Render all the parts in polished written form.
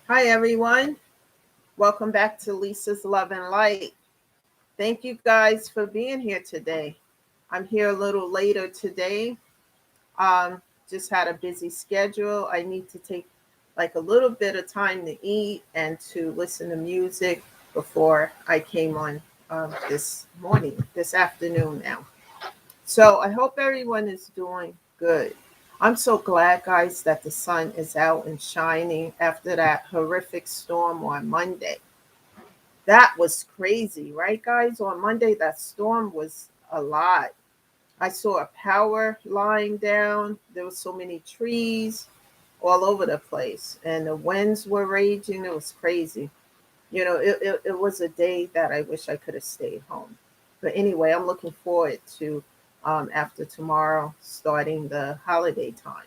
Hi, everyone. Welcome back to Lisa's Love and Light. Thank you guys for being here today. I'm here a little later today. Um, just had a busy schedule. I need to take like a little bit of time to eat and to listen to music before I came on this morning, this afternoon now. So I hope everyone is doing good. I'm so glad, guys, that the sun is out and shining after that horrific storm on Monday. That was crazy, right, guys? On Monday, that storm was a lot. I saw a power lying down. There were so many trees all over the place, and the winds were raging. It was crazy. It was a day that I wish I could have stayed home. But anyway, I'm looking forward to after tomorrow starting the holiday time.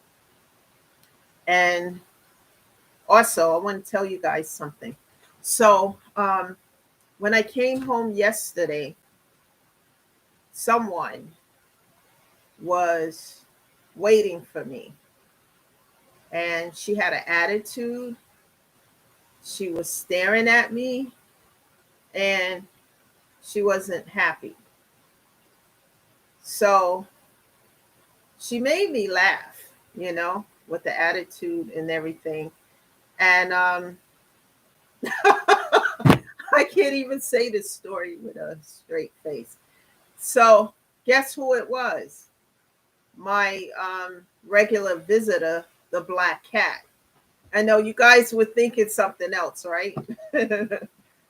And also, I want to tell you guys something. So, when I came home yesterday, someone was waiting for me, and she had an attitude. She was staring at me, and she wasn't happy. So she made me laugh, with the attitude and everything. And I can't even say this story with a straight face. So guess who it was? My regular visitor, the black cat. I know you guys would think it's something else, right?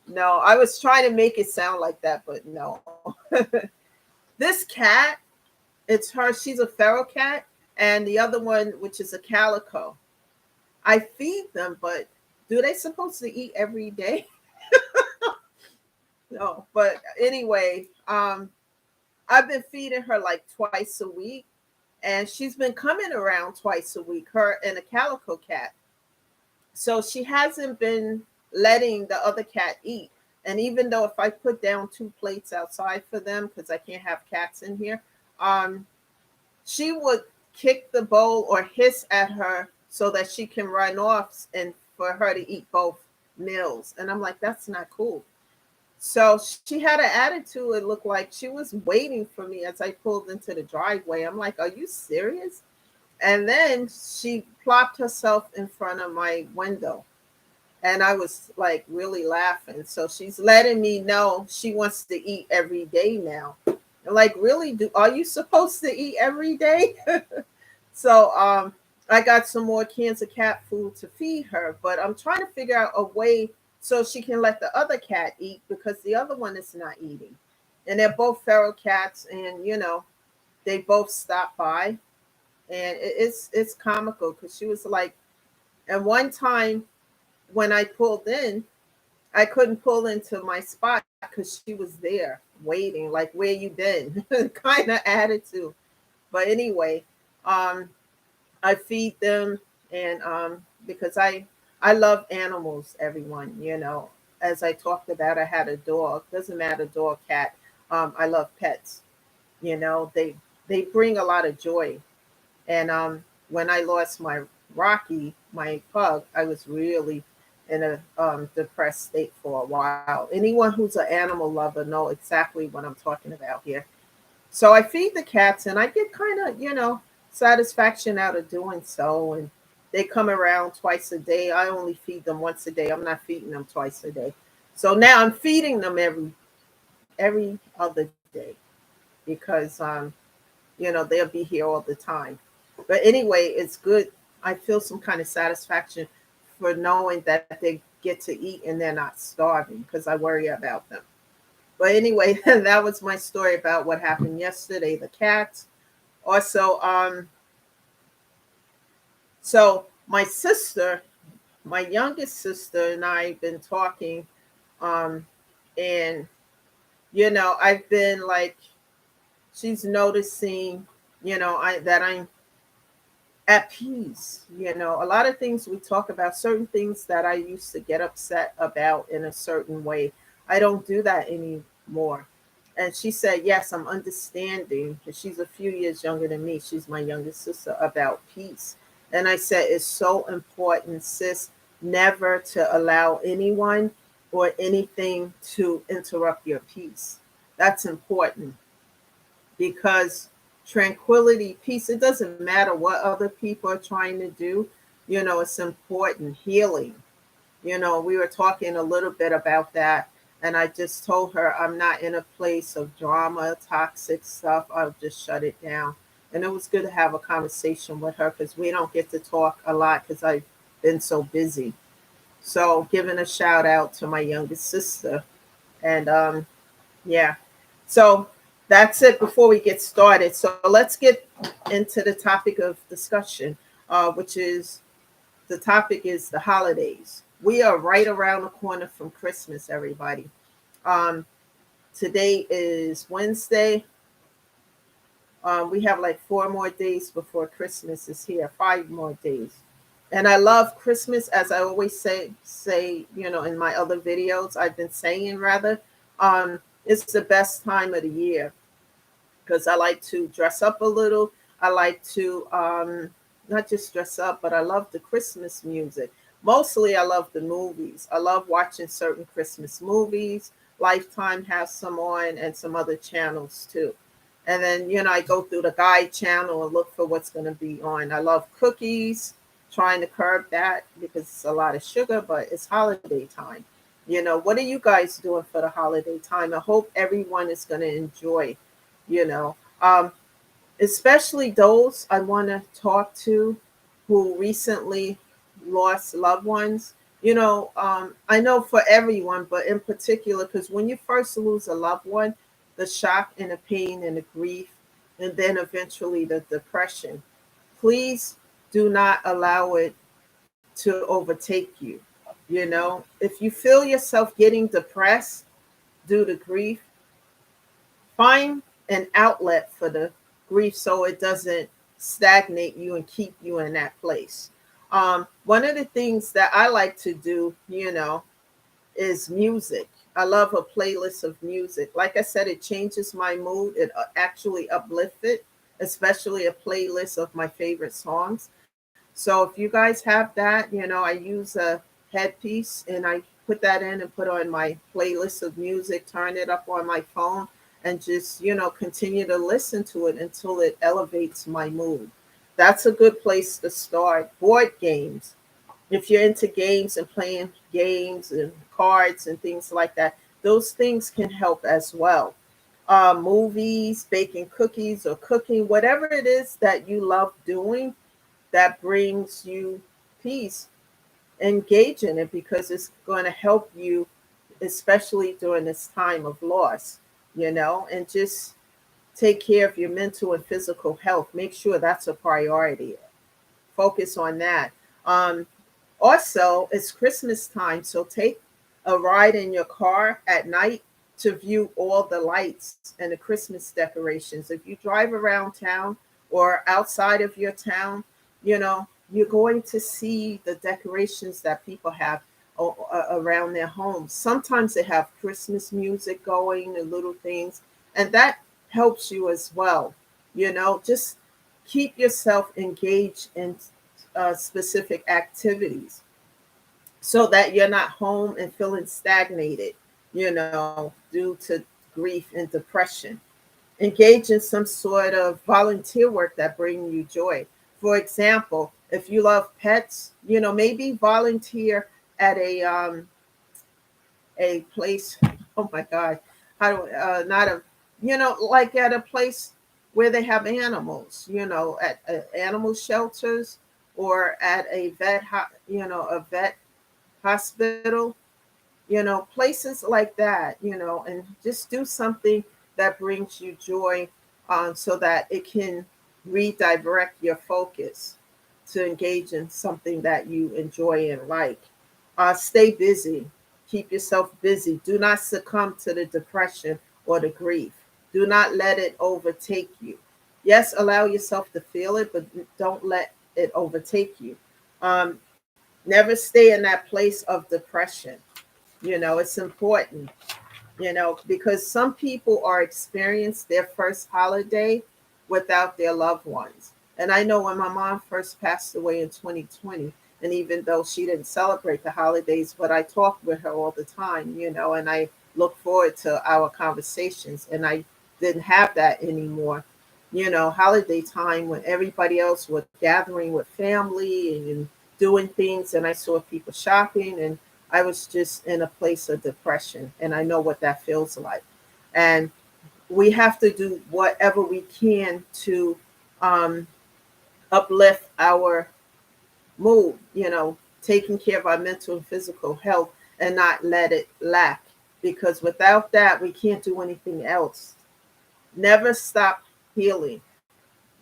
No, I was trying to make it sound like that, but no. This cat, it's her, she's a feral cat, and the other one, which is a calico. I feed them, but do they supposed to eat every day? No. But anyway, I've been feeding her like twice a week, and she's been coming around twice a week, her and a calico cat. So she hasn't been letting the other cat eat. And even though if I put down two plates outside for them, because I can't have cats in here, um, she would kick the bowl or hiss at her so that she can run off and for her to eat both meals. And I'm like, that's not cool. So she had an attitude. It looked like she was waiting for me as I pulled into the driveway. I'm like, are you serious? And then she plopped herself in front of my window. And I was like really laughing. So she's letting me know she wants to eat every day now. I'm like, really? Are you supposed to eat every day? So I got some more cans of cat food to feed her, but I'm trying to figure out a way so she can let the other cat eat because the other one is not eating. And they're both feral cats, and they both stop by, and it's comical because she was like, and one time when I pulled in, I couldn't pull into my spot because she was there waiting, like, where you been? Kind of attitude. But anyway, um, I feed them, and because I love animals, everyone. As I talked about, I had a dog. Doesn't matter, dog, cat. I love pets. They bring a lot of joy. And when I lost my Rocky, my pug, I was really in a depressed state for a while. Anyone who's an animal lover know exactly what I'm talking about here. So I feed the cats, and I get kind of, satisfaction out of doing so. And they come around twice a day. I only feed them once a day. I'm not feeding them twice a day. So now I'm feeding them every other day because they'll be here all the time. But anyway, it's good. I feel some kind of satisfaction for knowing that they get to eat and they're not starving because I worry about them. But anyway, that was my story about what happened yesterday. The cats. Also, so my sister, my youngest sister, and I have been talking, um, and I've been like, she's noticing, I that I'm at peace. A lot of things we talk about, certain things that I used to get upset about in a certain way, I don't do that anymore. And she said, yes, I'm understanding. And she's a few years younger than me. She's my youngest sister, about peace. And I said, it's so important, sis. never to allow anyone or anything to interrupt your peace. That's important because tranquility, peace, it doesn't matter what other people are trying to do. It's important. Healing. We were talking a little bit about that. And I just told her I'm not in a place of drama, toxic stuff. I'll just shut it down. And it was good to have a conversation with her because we don't get to talk a lot because I've been so busy. So, giving a shout out to my youngest sister. And yeah, so that's it before we get started. So, let's get into the topic of discussion, which is the topic is the holidays. We are right around the corner from Christmas, everybody. Um, Today is Wednesday. We have like 4 more days before Christmas is here, 5 more days. And I love Christmas, as I always say, in my other videos, I've been saying rather, it's the best time of the year because I like to dress up a little. I like to not just dress up, but I love the Christmas music. Mostly, I love the movies. I love watching certain Christmas movies. Lifetime has some on and some other channels too. And then, I go through the guide channel and look for what's going to be on. I love cookies, trying to curb that because it's a lot of sugar, but it's holiday time. What are you guys doing for the holiday time? I hope everyone is going to enjoy, you know. Especially those I want to talk to who recently lost loved ones. I know for everyone, but in particular, because when you first lose a loved one, the shock and the pain and the grief, and then eventually the depression, please do not allow it to overtake you. If you feel yourself getting depressed due to grief, find an outlet for the grief so it doesn't stagnate you and keep you in that place. One of the things that I like to do, is music. I love a playlist of music. Like I said, it changes my mood. It actually uplifts it, especially a playlist of my favorite songs. So if you guys have that, I use a headpiece and I put that in and put on my playlist of music, turn it up on my phone, and just, continue to listen to it until it elevates my mood. That's a good place to start. Board games. If you're into games and playing games and cards and things like that, those things can help as well. Movies, baking cookies or cooking, whatever it is that you love doing that brings you peace, engage in it because it's going to help you, especially during this time of loss, and just take care of your mental and physical health. Make sure that's a priority. Focus on that. Um, Also, it's Christmas time, so take a ride in your car at night to view all the lights and the Christmas decorations. If you drive around town or outside of your town, you're going to see the decorations that people have around their homes. Sometimes they have Christmas music going and little things, and that helps you as well. Just keep yourself engaged in specific activities so that you're not home and feeling stagnated, due to grief and depression. Engage in some sort of volunteer work that bring you joy. For example, if you love pets, maybe volunteer at a place. Oh my God, how do not a like at a place where they have animals, at animal shelters or at a a vet hospital, places like that, and just do something that brings you joy, so that it can redirect your focus to engage in something that you enjoy and like. Stay busy. Keep yourself busy. Do not succumb to the depression or the grief. Do not let it overtake you. Yes, allow yourself to feel it, but don't let it overtake you. Um, Never stay in that place of depression. It's important, because some people are experiencing their first holiday without their loved ones. And I know when my mom first passed away in 2020, And even though she didn't celebrate the holidays, but I talk with her all the time, and I look forward to our conversations. And I didn't have that anymore. Holiday time when everybody else was gathering with family and doing things, and I saw people shopping, and I was just in a place of depression. And I know what that feels like. And we have to do whatever we can to um, uplift our mood, taking care of our mental and physical health and not let it lack. Because without that, we can't do anything else. Never stop healing.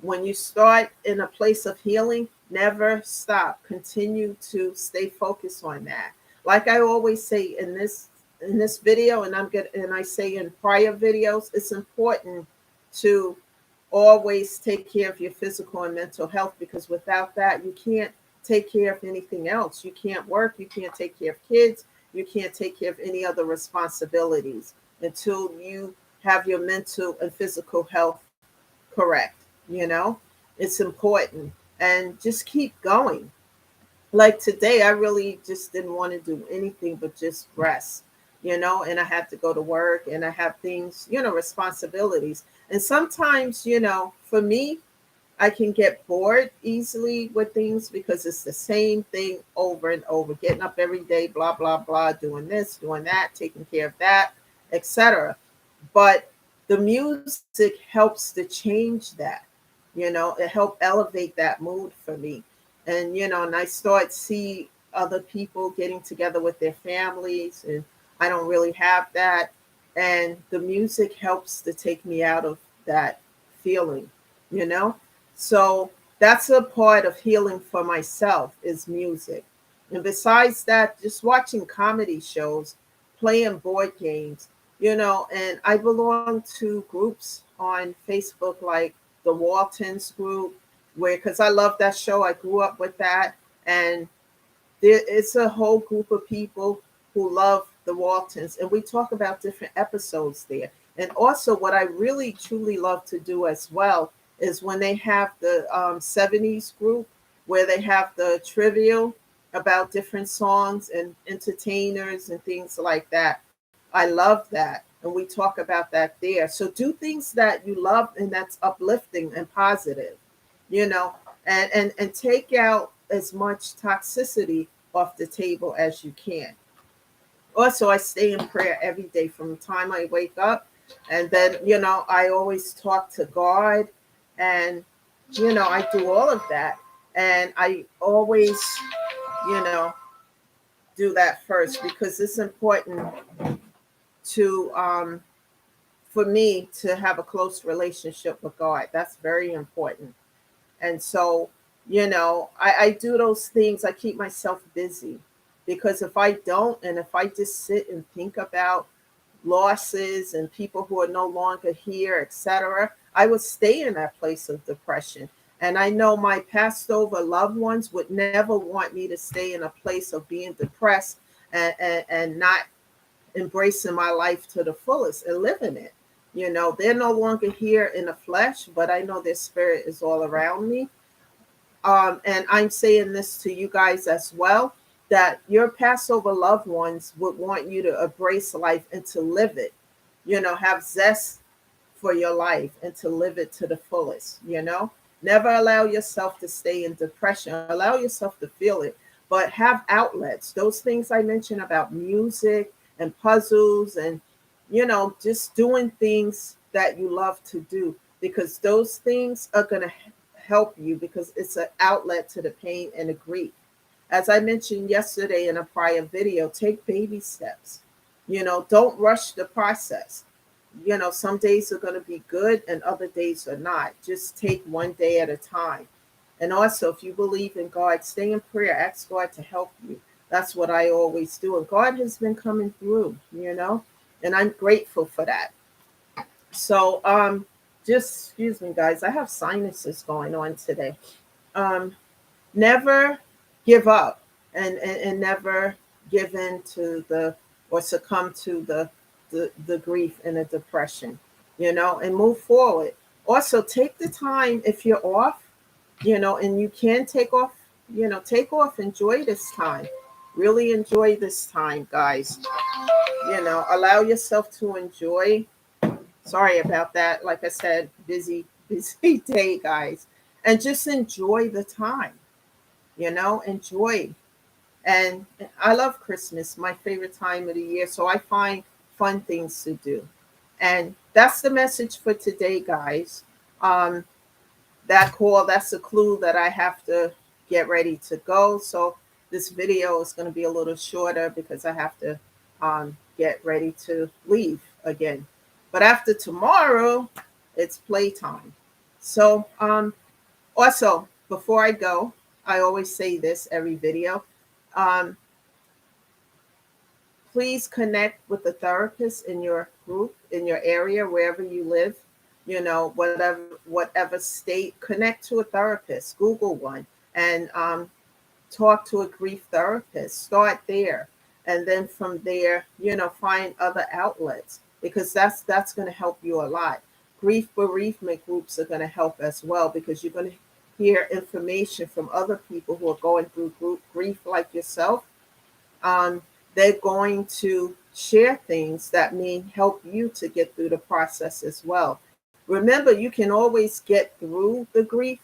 When you start in a place of healing, never stop. Continue to stay focused on that. Like I always say in this video, and I say in prior videos, it's important to always take care of your physical and mental health, because without that, you can't take care of anything else. You can't work, you can't take care of kids, you can't take care of any other responsibilities until you have your mental and physical health correct. You know, it's important, and just keep going. Like today, I really just didn't want to do anything but just rest, and I had to go to work, and I have things, responsibilities. And sometimes, for me, I can get bored easily with things because it's the same thing over and over, getting up every day, blah, blah, blah, doing this, doing that, taking care of that, etc. But the music helps to change that. It helped elevate that mood for me. And and I start see other people getting together with their families, and I don't really have that. And the music helps to take me out of that feeling, you know? So that's a part of healing for myself is music. And besides that, just watching comedy shows, playing board games, and I belong to groups on Facebook like the Waltons group, where because I love that show, I grew up with that, and it's a whole group of people who love the Waltons, and we talk about different episodes there. And also, what I really truly love to do as well is when they have the 70s group where they have the trivial about different songs and entertainers and things like that. I love that. And we talk about that there. So do things that you love and that's uplifting and positive, you know, and take out as much toxicity off the table as you can. Also, I stay in prayer every day from the time I wake up. And then, I always talk to God, and, I do all of that. And I always, you know, do that first because it's important to, for me to have a close relationship with God. That's very important. And so, I do those things. I keep myself busy because if I don't, and if I just sit and think about losses and people who are no longer here, etc., I would stay in that place of depression. And I know my passed over loved ones would never want me to stay in a place of being depressed and not embracing my life to the fullest and living it. They're no longer here in the flesh, but I know their spirit is all around me. And I'm saying this to you guys as well, that your Passover loved ones would want you to embrace life and to live it, have zest for your life and to live it to the fullest. Never allow yourself to stay in depression, allow yourself to feel it, but have outlets. Those things I mentioned about music and puzzles and, just doing things that you love to do, because those things are going to help you because it's an outlet to the pain and the grief. As I mentioned yesterday in a prior video, take baby steps. Don't rush the process. Some days are going to be good and other days are not. Just take one day at a time. And also, if you believe in God, stay in prayer, ask God to help you. That's what I always do. And God has been coming through, and I'm grateful for that. So, just excuse me, guys. I have sinuses going on today. Um, Never give up and never give in to the or succumb to the grief and the depression, and move forward. Also, take the time if you're off, and you can take off take off, enjoy this time. Really enjoy this time, guys. Allow yourself to enjoy. Sorry about that. Like I said, busy, busy day, guys. And just enjoy the time, enjoy. And I love Christmas, my favorite time of the year. So I find fun things to do. And that's the message for today, guys. Um, that call, that's a clue that I have to get ready to go. So this video is going to be a little shorter because I have to get ready to leave again. But after tomorrow, it's playtime. So also, before I go, I always say this every video. Um, Please connect with a therapist in your group, in your area, wherever you live, whatever state. Connect to a therapist, Google one, and talk to a grief therapist. Start there, and then from there, find other outlets, because that's going to help you a lot. Grief bereavement groups are going to help as well, because you're going to hear information from other people who are going through grief like yourself. um, they're going to share things that may help you to get through the process as well. Remember, you can always get through the grief,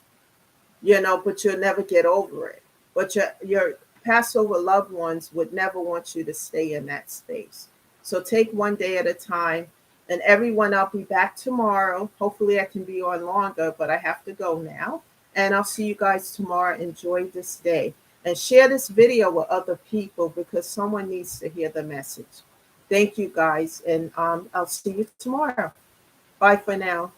but you'll never get over it. But your passed over loved ones would never want you to stay in that space. So take one day at a time. And everyone, I'll be back tomorrow. Hopefully, I can be on longer, but I have to go now. And I'll see you guys tomorrow. Enjoy this day. And share this video with other people, because someone needs to hear the message. Thank you, guys. And I'll see you tomorrow. Bye for now.